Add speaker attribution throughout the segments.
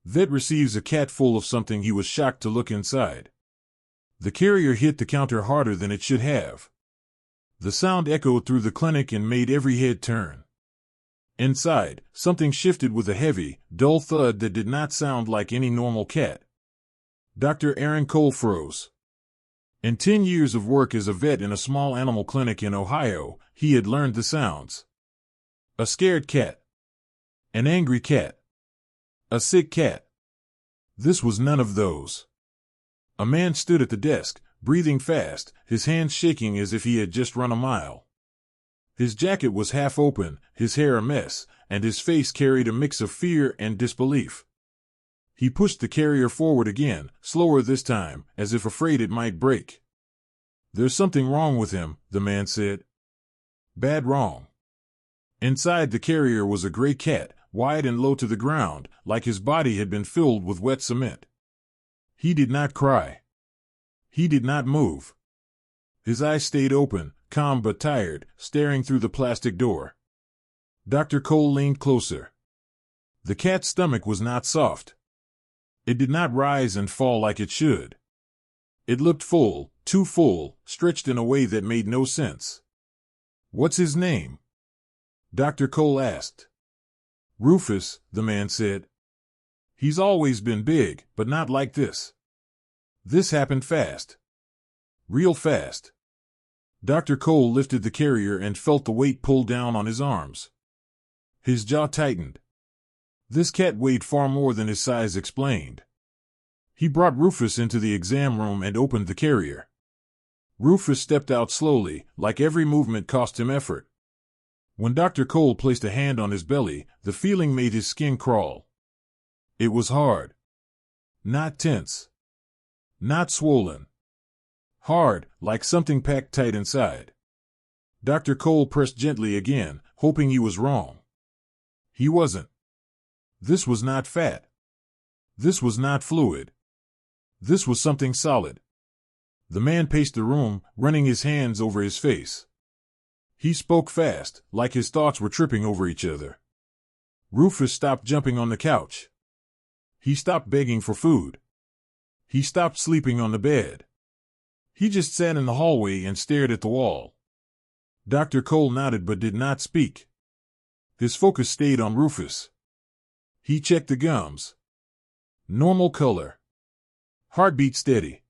Speaker 1: Vet receives a cat full of something he was shocked to look inside. The carrier hit the counter harder than it should have. The sound echoed through the clinic and made every head turn. Inside, something shifted with a heavy, dull thud that did not sound like any normal cat. Dr. Aaron Cole froze. In 10 years of work as a vet in a small animal clinic in Ohio, he had learned the sounds. A scared cat. An angry cat. A sick cat. This was none of those. A man stood at the desk, breathing fast, his hands shaking as if he had just run a mile. His jacket was half open, his hair a mess, and his face carried a mix of fear and disbelief. He pushed the carrier forward again, slower this time, as if afraid it might break. "There's something wrong with him," the man said. "Bad wrong." Inside the carrier was a gray cat, wide and low to the ground, like his body had been filled with wet cement. He did not cry. He did not move. His eyes stayed open, calm but tired, staring through the plastic door. Dr. Cole leaned closer. The cat's stomach was not soft. It did not rise and fall like it should. It looked full, too full, stretched in a way that made no sense. "What's his name?" Dr. Cole asked. "Rufus," the man said. "He's always been big, but not like this. This happened fast. Real fast." Dr. Cole lifted the carrier and felt the weight pull down on his arms. His jaw tightened. This cat weighed far more than his size explained. He brought Rufus into the exam room and opened the carrier. Rufus stepped out slowly, like every movement cost him effort. When Dr. Cole placed a hand on his belly, the feeling made his skin crawl. It was hard. Not tense. Not swollen. Hard, like something packed tight inside. Dr. Cole pressed gently again, hoping he was wrong. He wasn't. This was not fat. This was not fluid. This was something solid. The man paced the room, running his hands over his face. He spoke fast, like his thoughts were tripping over each other. Rufus stopped jumping on the couch. He stopped begging for food. He stopped sleeping on the bed. He just sat in the hallway and stared at the wall. Dr. Cole nodded but did not speak. His focus stayed on Rufus. He checked the gums. Normal color. Heartbeat steady.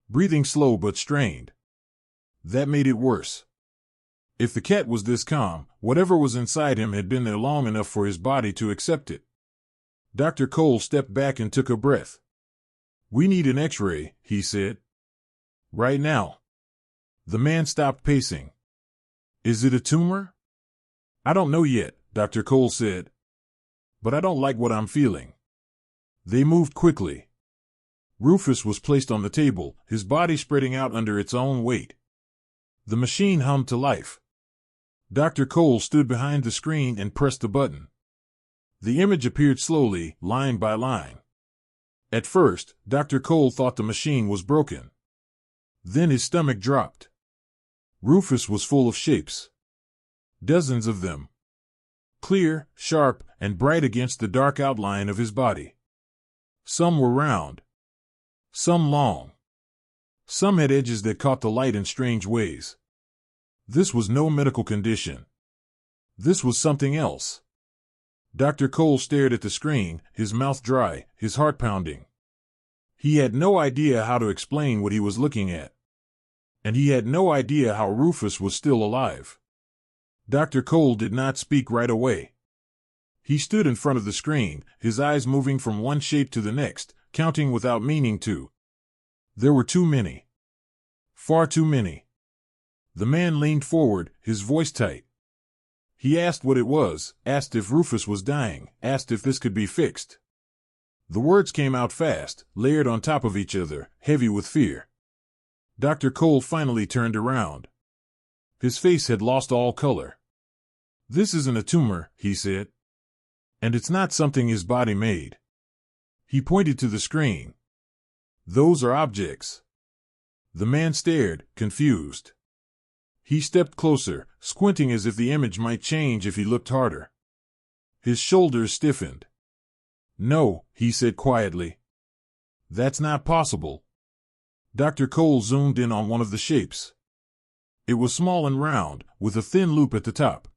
Speaker 1: Breathing slow but strained. That made it worse. If the cat was this calm, whatever was inside him had been there long enough for his body to accept it. Dr. Cole stepped back and took a breath. "We need an X-ray," he said. "Right now." The man stopped pacing. "Is it a tumor?" "I don't know yet," Dr. Cole said. "But I don't like what I'm feeling." They moved quickly. Rufus was placed on the table, his body spreading out under its own weight. The machine hummed to life. Dr. Cole stood behind the screen and pressed the button. The image appeared slowly, line by line. At first, Dr. Cole thought the machine was broken. Then his stomach dropped. Rufus was full of shapes. Dozens of them. Clear, sharp, and bright against the dark outline of his body. Some were round. Some long. Some had edges that caught the light in strange ways. This was no medical condition. This was something else. Dr. Cole stared at the screen, his mouth dry, his heart pounding. He had no idea how to explain what he was looking at. And he had no idea how Rufus was still alive. Dr. Cole did not speak right away. He stood in front of the screen, his eyes moving from one shape to the next, counting without meaning to. There were too many. Far too many. The man leaned forward, his voice tight. He asked what it was, asked if Rufus was dying, asked if this could be fixed. The words came out fast, layered on top of each other, heavy with fear. Dr. Cole finally turned around. His face had lost all color. "This isn't a tumor," he said. "And it's not something his body made." He pointed to the screen. "Those are objects." The man stared, confused. He stepped closer, squinting as if the image might change if he looked harder. His shoulders stiffened. No, he said quietly. That's not possible. Dr. Cole zoomed in on one of the shapes. It was small and round, with a thin loop at the top.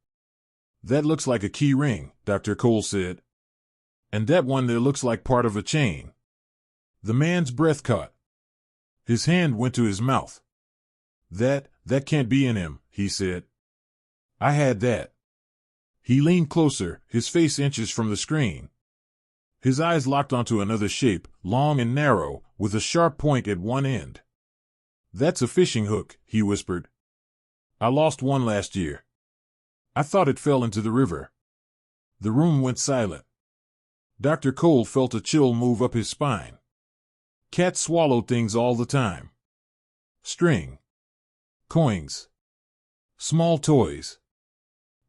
Speaker 1: That looks like a key ring, Dr. Cole said. And that one there looks like part of a chain. The man's breath caught. His hand went to his mouth. That can't be in him, he said. I had that. He leaned closer, his face inches from the screen. His eyes locked onto another shape, long and narrow, with a sharp point at one end. That's a fishing hook, he whispered. I lost one last year. I thought it fell into the river. The room went silent. Dr. Cole felt a chill move up his spine. Cats swallowed things all the time. String. Coins. Small toys.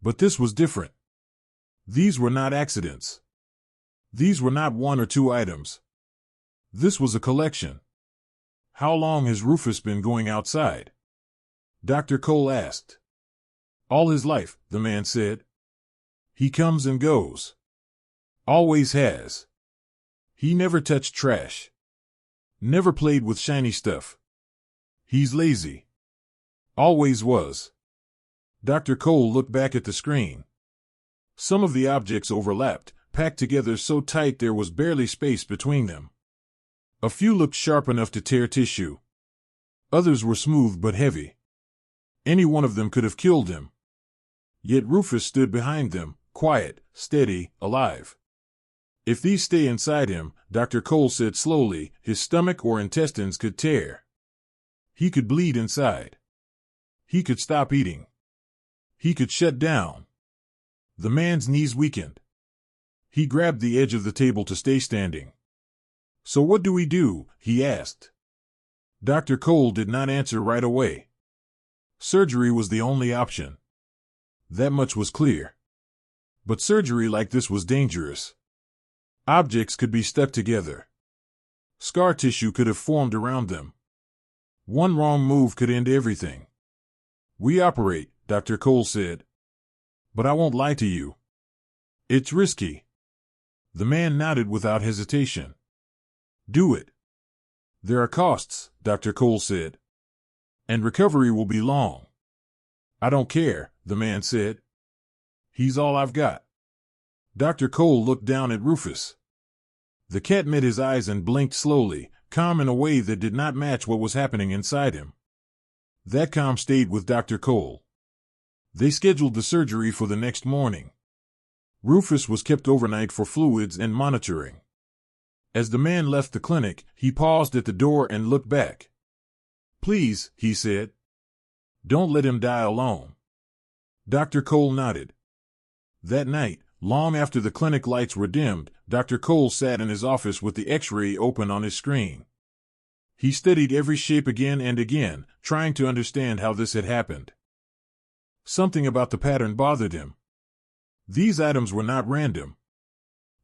Speaker 1: But this was different. These were not accidents. These were not one or two items. This was a collection. How long has Rufus been going outside? Dr. Cole asked. All his life, the man said. He comes and goes. Always has. He never touched trash. Never played with shiny stuff. He's lazy. Always was. Dr. Cole looked back at the screen. Some of the objects overlapped, packed together so tight there was barely space between them. A few looked sharp enough to tear tissue. Others were smooth but heavy. Any one of them could have killed him. Yet Rufus stood behind them, quiet, steady, alive. If these stay inside him, Dr. Cole said slowly, his stomach or intestines could tear. He could bleed inside. He could stop eating. He could shut down. The man's knees weakened. He grabbed the edge of the table to stay standing. So what do we do? He asked. Dr. Cole did not answer right away. Surgery was the only option. That much was clear. But surgery like this was dangerous. Objects could be stuck together. Scar tissue could have formed around them. One wrong move could end everything. We operate, Dr. Cole said. But I won't lie to you. It's risky. The man nodded without hesitation. Do it. There are costs, Dr. Cole said. And recovery will be long. I don't care, the man said. He's all I've got. Dr. Cole looked down at Rufus. The cat met his eyes and blinked slowly, calm in a way that did not match what was happening inside him. That calm stayed with Dr. Cole. They scheduled the surgery for the next morning. Rufus was kept overnight for fluids and monitoring. As the man left the clinic, he paused at the door and looked back. Please, he said. Don't let him die alone. Dr. Cole nodded. That night, long after the clinic lights were dimmed, Dr. Cole sat in his office with the X-ray open on his screen. He studied every shape again and again, trying to understand how this had happened. Something about the pattern bothered him. These items were not random.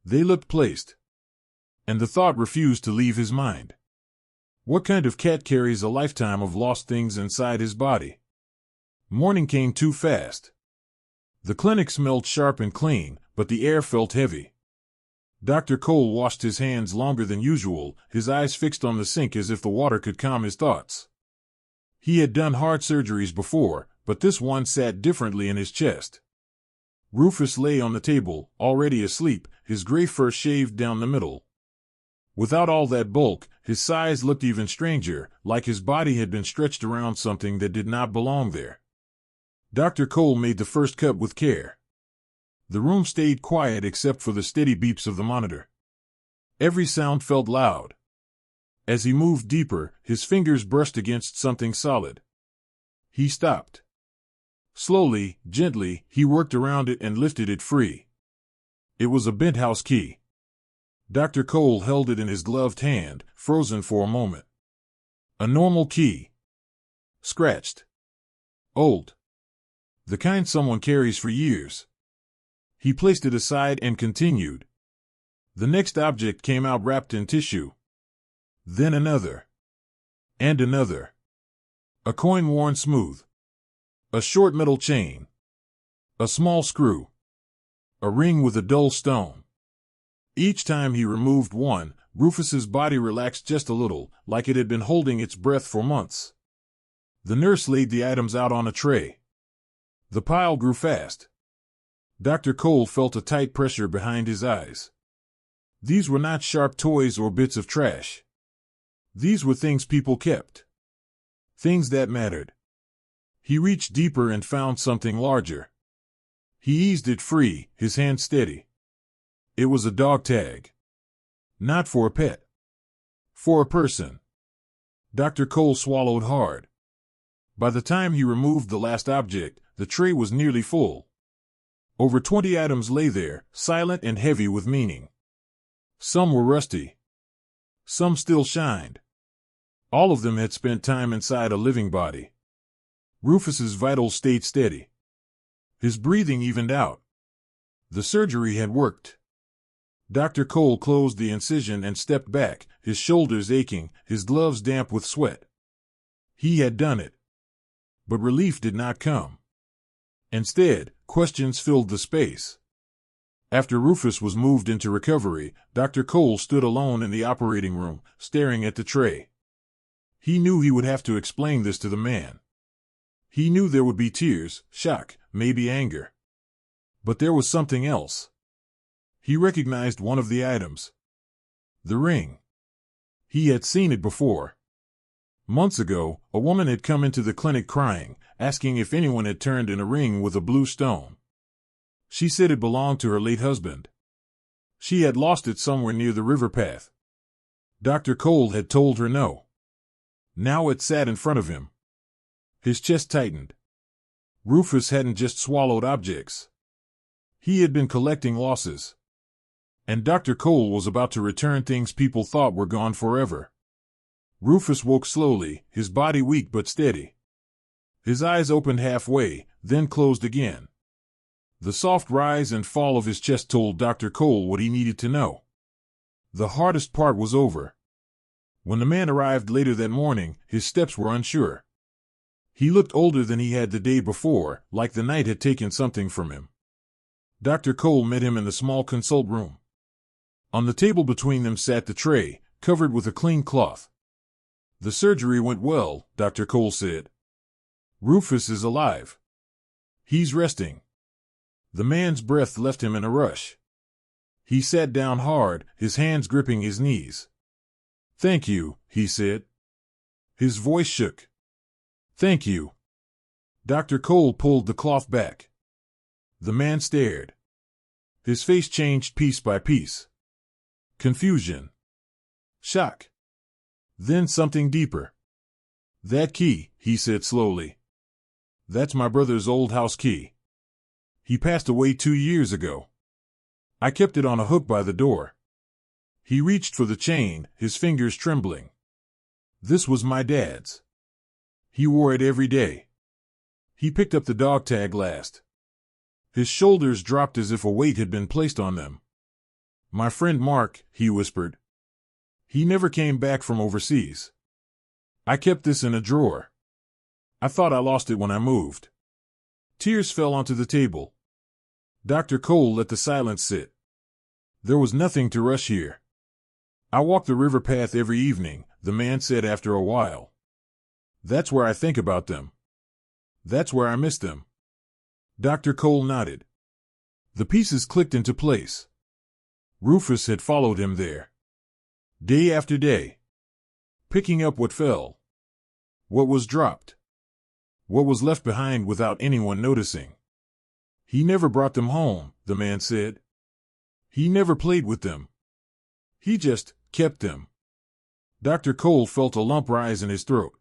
Speaker 1: They looked placed. And the thought refused to leave his mind. What kind of cat carries a lifetime of lost things inside his body? Morning came too fast. The clinic smelled sharp and clean, but the air felt heavy. Dr. Cole washed his hands longer than usual, his eyes fixed on the sink as if the water could calm his thoughts. He had done hard surgeries before, but this one sat differently in his chest. Rufus lay on the table, already asleep, his gray fur shaved down the middle. Without all that bulk, his size looked even stranger, like his body had been stretched around something that did not belong there. Dr. Cole made the first cut with care. The room stayed quiet except for the steady beeps of the monitor. Every sound felt loud. As he moved deeper, his fingers brushed against something solid. He stopped. Slowly, gently, he worked around it and lifted it free. It was a bent-house key. Dr. Cole held it in his gloved hand, frozen for a moment. A normal key. Scratched. Old. The kind someone carries for years. He placed it aside and continued. The next object came out wrapped in tissue. Then another. And another. A coin worn smooth. A short metal chain. A small screw. A ring with a dull stone. Each time he removed one, Rufus's body relaxed just a little, like it had been holding its breath for months. The nurse laid the items out on a tray. The pile grew fast. Dr. Cole felt a tight pressure behind his eyes. These were not sharp toys or bits of trash. These were things people kept. Things that mattered. He reached deeper and found something larger. He eased it free, his hand steady. It was a dog tag. Not for a pet. For a person. Dr. Cole swallowed hard. By the time he removed the last object, the tray was nearly full. Over 20 items lay there, silent and heavy with meaning. Some were rusty. Some still shined. All of them had spent time inside a living body. Rufus's vitals stayed steady. His breathing evened out. The surgery had worked. Dr. Cole closed the incision and stepped back, his shoulders aching, his gloves damp with sweat. He had done it. But relief did not come. Instead, questions filled the space. After Rufus was moved into recovery, Dr. Cole stood alone in the operating room, staring at the tray. He knew he would have to explain this to the man. He knew there would be tears, shock, maybe anger. But there was something else. He recognized one of the items. The ring. He had seen it before. Months ago, a woman had come into the clinic crying, asking if anyone had turned in a ring with a blue stone. She said it belonged to her late husband. She had lost it somewhere near the river path. Dr. Cole had told her no. Now it sat in front of him. His chest tightened. Rufus hadn't just swallowed objects. He had been collecting losses. And Dr. Cole was about to return things people thought were gone forever. Rufus woke slowly, his body weak but steady. His eyes opened halfway, then closed again. The soft rise and fall of his chest told Dr. Cole what he needed to know. The hardest part was over. When the man arrived later that morning, his steps were unsure. He looked older than he had the day before, like the night had taken something from him. Dr. Cole met him in the small consult room. On the table between them sat the tray, covered with a clean cloth. "The surgery went well," Dr. Cole said. "Rufus is alive. He's resting." The man's breath left him in a rush. He sat down hard, his hands gripping his knees. "Thank you," he said. His voice shook. "Thank you." Dr. Cole pulled the cloth back. The man stared. His face changed piece by piece. Confusion. Shock. Then something deeper. "That key," he said slowly. "That's my brother's old house key. He passed away 2 years ago. I kept it on a hook by the door." He reached for the chain, his fingers trembling. "This was my dad's. He wore it every day." He picked up the dog tag last. His shoulders dropped as if a weight had been placed on them. "My friend Mark," he whispered. "He never came back from overseas. I kept this in a drawer. I thought I lost it when I moved." Tears fell onto the table. Dr. Cole let the silence sit. There was nothing to rush here. "I walk the river path every evening," the man said after a while. "That's where I think about them. That's where I miss them." Dr. Cole nodded. The pieces clicked into place. Rufus had followed him there. Day after day. Picking up what fell. What was dropped. What was left behind without anyone noticing. He never brought them home, the man said. He never played with them. He just kept them. Dr. Cole felt a lump rise in his throat.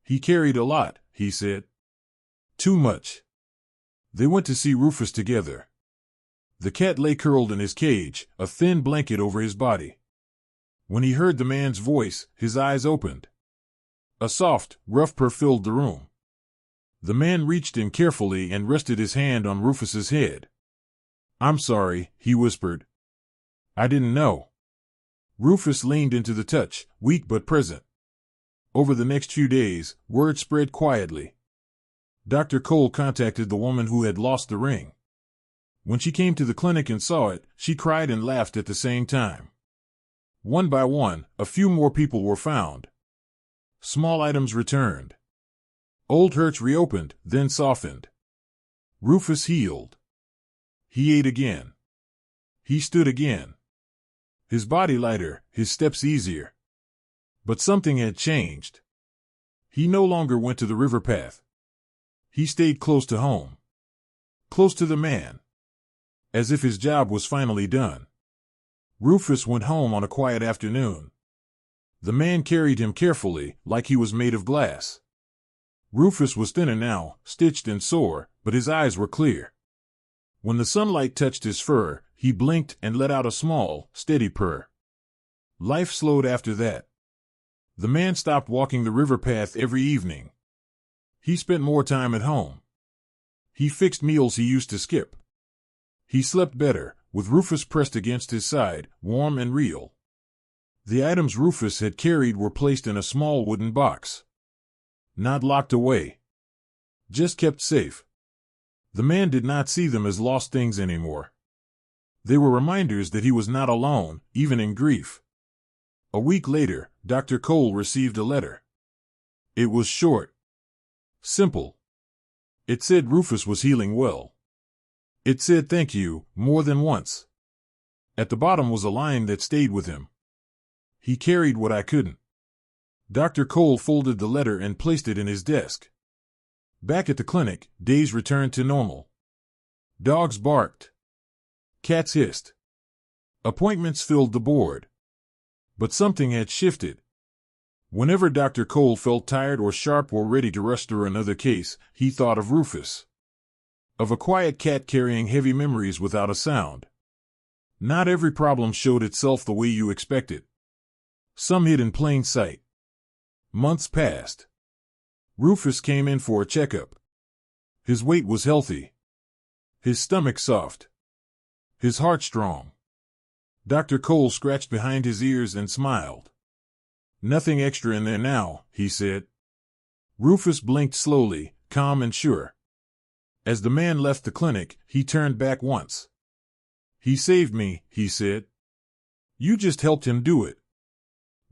Speaker 1: "He carried a lot," he said. "Too much." They went to see Rufus together. The cat lay curled in his cage, a thin blanket over his body. When he heard the man's voice, his eyes opened. A soft, rough purr filled the room. The man reached in carefully and rested his hand on Rufus's head. "I'm sorry," he whispered. "I didn't know." Rufus leaned into the touch, weak but present. Over the next few days, word spread quietly. Dr. Cole contacted the woman who had lost the ring. When she came to the clinic and saw it, she cried and laughed at the same time. One by one, a few more people were found. Small items returned. Old hurts reopened, then softened. Rufus healed. He ate again. He stood again. His body lighter, his steps easier. But something had changed. He no longer went to the river path. He stayed close to home. Close to the man. As if his job was finally done. Rufus went home on a quiet afternoon. The man carried him carefully, like he was made of glass. Rufus was thinner now, stitched and sore, but his eyes were clear. When the sunlight touched his fur, he blinked and let out a small, steady purr. Life slowed after that. The man stopped walking the river path every evening. He spent more time at home. He fixed meals he used to skip. He slept better, with Rufus pressed against his side, warm and real. The items Rufus had carried were placed in a small wooden box. Not locked away. Just kept safe. The man did not see them as lost things anymore. They were reminders that he was not alone, even in grief. A week later, Dr. Cole received a letter. It was short. Simple. It said Rufus was healing well. It said thank you, more than once. At the bottom was a line that stayed with him. He carried what I couldn't. Dr. Cole folded the letter and placed it in his desk. Back at the clinic, days returned to normal. Dogs barked. Cats hissed. Appointments filled the board. But something had shifted. Whenever Dr. Cole felt tired or sharp or ready to rush through another case, he thought of Rufus. Of a quiet cat carrying heavy memories without a sound. Not every problem showed itself the way you expected. Some hid in plain sight. Months passed. Rufus came in for a checkup. His weight was healthy. His stomach soft. His heart strong. Dr. Cole scratched behind his ears and smiled. Nothing extra in there now, he said. Rufus blinked slowly, calm and sure. As the man left the clinic, he turned back once. He saved me, he said. You just helped him do it.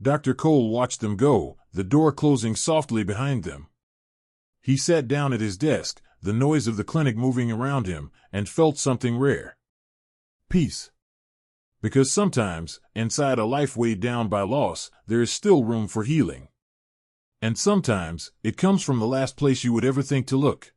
Speaker 1: Dr. Cole watched them go, the door closing softly behind them. He sat down at his desk, the noise of the clinic moving around him, and felt something rare. Peace. Because sometimes, inside a life weighed down by loss, there is still room for healing. And sometimes, it comes from the last place you would ever think to look.